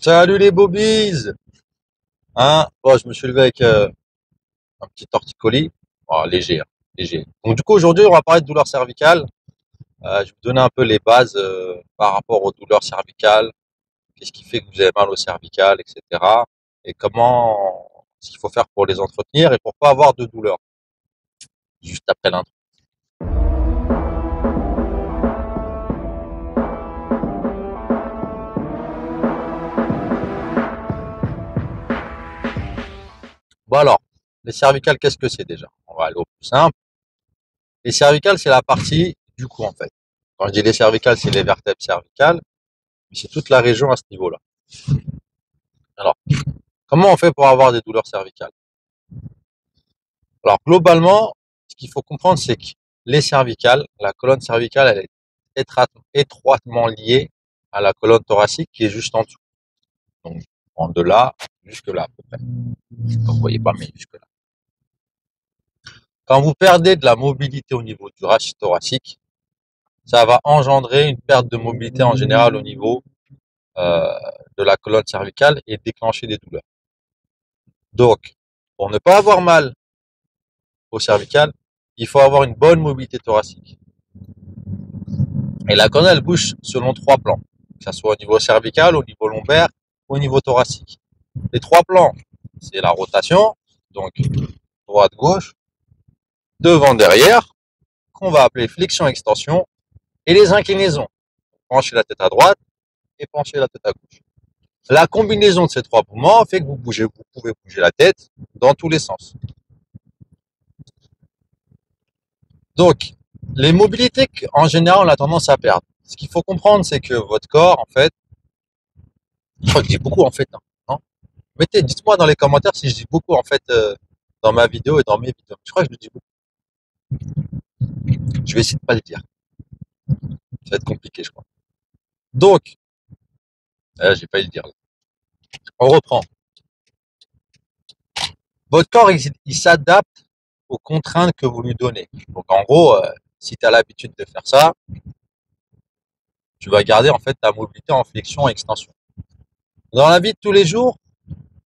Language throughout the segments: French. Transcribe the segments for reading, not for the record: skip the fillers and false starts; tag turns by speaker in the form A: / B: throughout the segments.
A: Salut les bobies! Bon, je me suis levé avec un petit torticolis. Bon, léger, hein, léger. Donc du coup aujourd'hui on va parler de douleurs cervicales. Je vais vous donner un peu les bases par rapport aux douleurs cervicales. Qu'est-ce qui fait que vous avez mal au cervical, etc. Et comment ce qu'il faut faire pour les entretenir et pour pas avoir de douleurs. Juste après l'intro. Bon alors, les cervicales, qu'est-ce que c'est déjà? On va aller au plus simple. Les cervicales, c'est la partie du cou en fait. Quand je dis les cervicales, c'est les vertèbres cervicales, mais c'est toute la région à ce niveau-là. Alors, comment on fait pour avoir des douleurs cervicales? Alors, globalement, ce qu'il faut comprendre, c'est que les cervicales, la colonne cervicale, elle est étroitement liée à la colonne thoracique qui est juste en dessous. Donc, de là jusque là, à peu près. Comme vous voyez pas, mais jusque là. Quand vous perdez de la mobilité au niveau du rachis thoracique, ça va engendrer une perte de mobilité en général au niveau euh, de la colonne cervicale et déclencher des douleurs. Donc, pour ne pas avoir mal au cervical, il faut avoir une bonne mobilité thoracique. Et la colonne, elle bouge selon trois plans, que ce soit au niveau cervical, au niveau lombaire, ou au niveau thoracique. Les trois plans, c'est la rotation, donc droite-gauche, devant-derrière, qu'on va appeler flexion-extension, et les inclinaisons, pencher la tête à droite et pencher la tête à gauche. La combinaison de ces trois mouvements fait que vous pouvez bouger la tête dans tous les sens. Donc, les mobilités qu'en général on a tendance à perdre. Ce qu'il faut comprendre, c'est que votre corps, en fait, je crois que je dis beaucoup en fait, hein. Dites-moi dans les commentaires si je dis beaucoup en fait dans ma vidéo et dans mes vidéos. Je crois que je le dis beaucoup. Je vais essayer de pas le dire. Ça va être compliqué, je crois. Donc, j'ai failli le dire. Là. On reprend. Votre corps, il s'adapte aux contraintes que vous lui donnez. Donc, en gros, si tu as l'habitude de faire ça, tu vas garder en fait ta mobilité en flexion et extension. Dans la vie de tous les jours,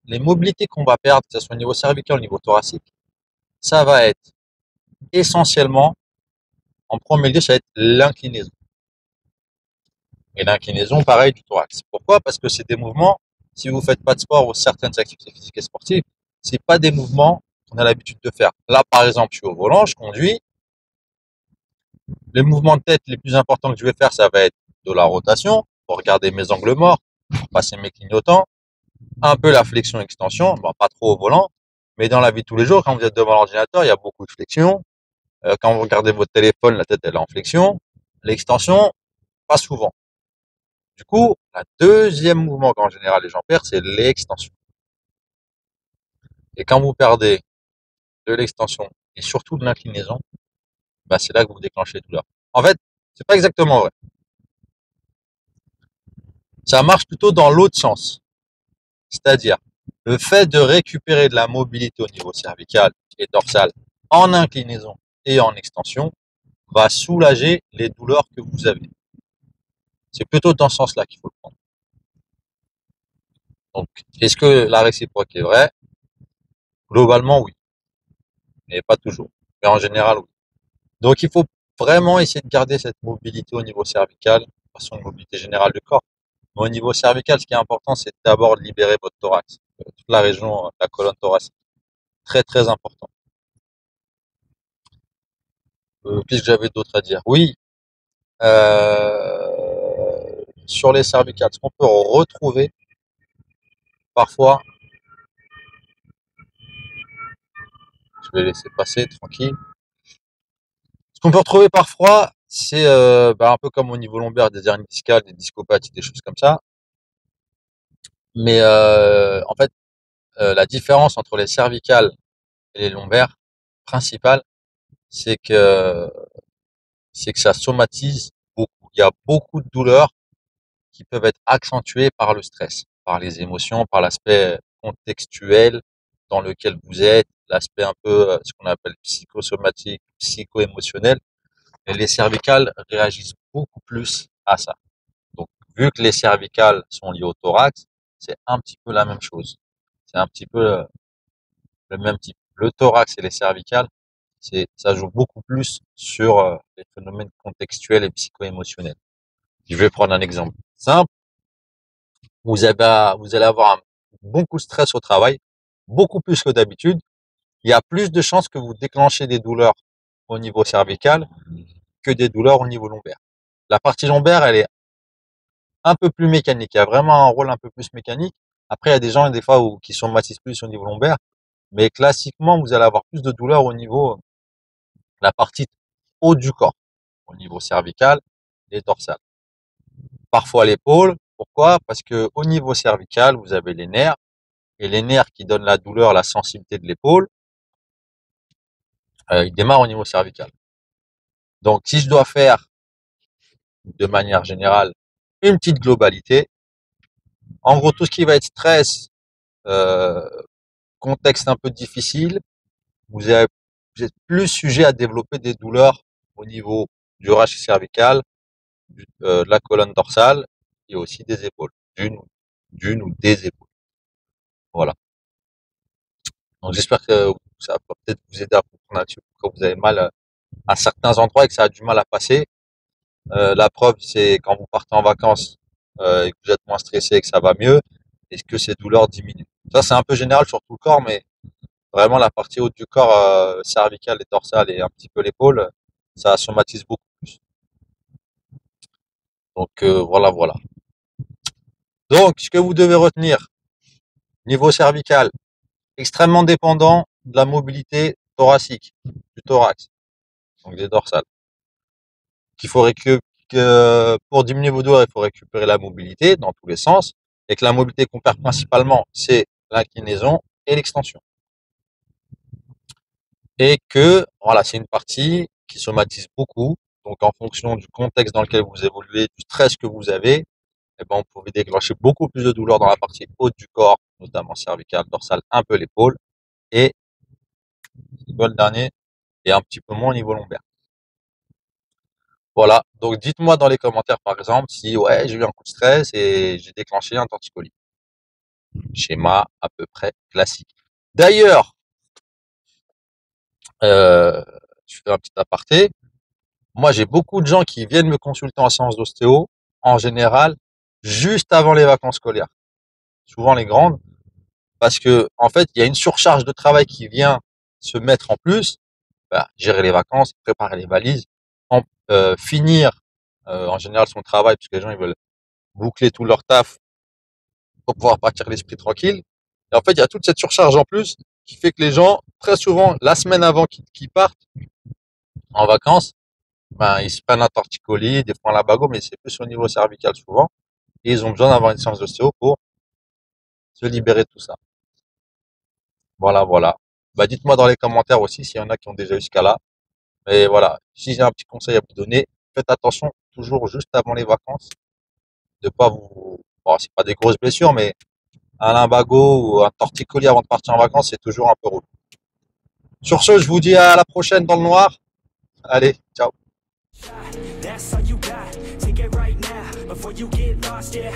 A: les mobilités qu'on va perdre, que ce soit au niveau cervical ou au niveau thoracique, ça va être essentiellement, en premier lieu, ça va être l'inclinaison. Et l'inclinaison, pareil, du thorax. Pourquoi? Parce que c'est des mouvements, si vous faites pas de sport ou certaines activités physiques et sportives, c'est pas des mouvements qu'on a l'habitude de faire. Là, par exemple, je suis au volant, je conduis. Les mouvements de tête les plus importants que je vais faire, ça va être de la rotation, pour regarder mes angles morts, pour passer mes clignotants, un peu la flexion-extension, bon, pas trop au volant, mais dans la vie de tous les jours, quand vous êtes devant l'ordinateur, il y a beaucoup de flexion. Quand vous regardez votre téléphone, la tête elle est en flexion. L'extension, pas souvent. Du coup, le deuxième mouvement qu'en général les gens perdent, c'est l'extension. Et quand vous perdez de l'extension et surtout de l'inclinaison, bah, c'est là que vous déclenchez tout douleur. En fait, c'est pas exactement vrai. Ça marche plutôt dans l'autre sens. C'est-à-dire, le fait de récupérer de la mobilité au niveau cervical et dorsal en inclinaison et en extension va soulager les douleurs que vous avez. C'est plutôt dans ce sens-là qu'il faut le prendre. Donc, est-ce que la réciproque est vraie? Globalement, oui, mais pas toujours. Mais en général, oui. Donc, il faut vraiment essayer de garder cette mobilité au niveau cervical, de toute façon, une mobilité générale du corps. Mais au niveau cervical, ce qui est important, c'est d'abord de libérer votre thorax, toute la région, la colonne thoracique. Très, très important. Qu'est-ce que j'avais d'autre à dire? Oui, sur les cervicales, ce qu'on peut retrouver parfois, je vais laisser passer tranquille. Ce qu'on peut retrouver parfois, c'est un peu comme au niveau lombaire, des hernies discales, des discopathies, des choses comme ça. Mais en fait, la différence entre les cervicales et les lombaires principales, c'est que c'est que ça somatise beaucoup. Il y a beaucoup de douleurs qui peuvent être accentuées par le stress, par les émotions, par l'aspect contextuel dans lequel vous êtes, l'aspect un peu ce qu'on appelle psychosomatique, psycho-émotionnel. Et les cervicales réagissent beaucoup plus à ça. Donc, vu que les cervicales sont liées au thorax, c'est un petit peu la même chose. C'est un petit peu le même type. Le thorax et les cervicales, ça joue beaucoup plus sur les phénomènes contextuels et psycho-émotionnels. Je vais prendre un exemple simple. Vous allez avoir un bon coup de stress au travail, beaucoup plus que d'habitude. Il y a plus de chances que vous déclenchez des douleurs au niveau cervical que des douleurs au niveau lombaire. La partie lombaire, elle est un peu plus mécanique. Il y a vraiment un rôle un peu plus mécanique. Après, il y a des gens, des fois, qui somatisent plus au niveau lombaire. Mais classiquement, vous allez avoir plus de douleurs au niveau, la partie haut du corps, au niveau cervical et dorsal. Parfois l'épaule. Pourquoi? Parce que au niveau cervical, vous avez les nerfs. Et les nerfs qui donnent la douleur, la sensibilité de l'épaule, ils démarrent au niveau cervical. Donc, si je dois faire, de manière générale, une petite globalité, en gros, tout ce qui va être stress, euh, contexte un peu difficile, vous êtes plus sujet à développer des douleurs au niveau du rachis cervical, de la colonne dorsale et aussi des épaules, d'une ou des épaules. Voilà. Donc j'espère que ça va peut-être vous aider à comprendre là-dessus pourquoi vous avez mal à certains endroits et que ça a du mal à passer. La preuve, c'est quand vous partez en vacances et que vous êtes moins stressé et que ça va mieux, est-ce que ces douleurs diminuent? Ça, c'est un peu général sur tout le corps, mais vraiment la partie haute du corps, cervicale et dorsale et un petit peu l'épaule, ça somatise beaucoup plus. Donc voilà, voilà. Donc, ce que vous devez retenir, niveau cervical, extrêmement dépendant de la mobilité thoracique, du thorax, donc des dorsales. Qu'il faut que pour diminuer vos douleurs, il faut récupérer la mobilité dans tous les sens, et que la mobilité qu'on perd principalement, c'est l'inclinaison et l'extension. Et que, voilà, c'est une partie qui somatise beaucoup. Donc, en fonction du contexte dans lequel vous évoluez, du stress que vous avez, eh ben, vous pouvez déclencher beaucoup plus de douleurs dans la partie haute du corps, notamment cervicale, dorsale, un peu l'épaule, et, c'est quoi le dernier? Et un petit peu moins au niveau lombaire. Voilà. Donc, dites-moi dans les commentaires, par exemple, si, ouais, j'ai eu un coup de stress et j'ai déclenché un torticolis. Schéma à peu près classique. D'ailleurs, euh, je fais un petit aparté. Moi, j'ai beaucoup de gens qui viennent me consulter en séance d'ostéo, en général, juste avant les vacances scolaires. Souvent les grandes, parce que, en fait, il y a une surcharge de travail qui vient se mettre en plus. Bah, gérer les vacances, préparer les valises, finir, en général son travail, puisque les gens, ils veulent boucler tout leur taf pour pouvoir partir l'esprit tranquille. Et en fait, il y a toute cette surcharge en plus qui fait que les gens, très souvent, la semaine avant qu'ils partent en vacances, ben, ils se prennent un torticolis, des fois un lumbago, mais c'est plus au niveau cervical souvent. Et ils ont besoin d'avoir une séance d'ostéo pour se libérer de tout ça. Voilà, voilà. Bah, dites-moi dans les commentaires aussi s'il y en a qui ont déjà eu ce cas-là. Et voilà, si j'ai un petit conseil à vous donner, faites attention toujours juste avant les vacances de pas vous, bon, c'est pas des grosses blessures, mais un lumbago ou un torticolis avant de partir en vacances, c'est toujours un peu rouge. Sur ce, je vous dis à la prochaine dans le noir. Allez, ciao. That's all you got. Take it right now before you get lost, yeah.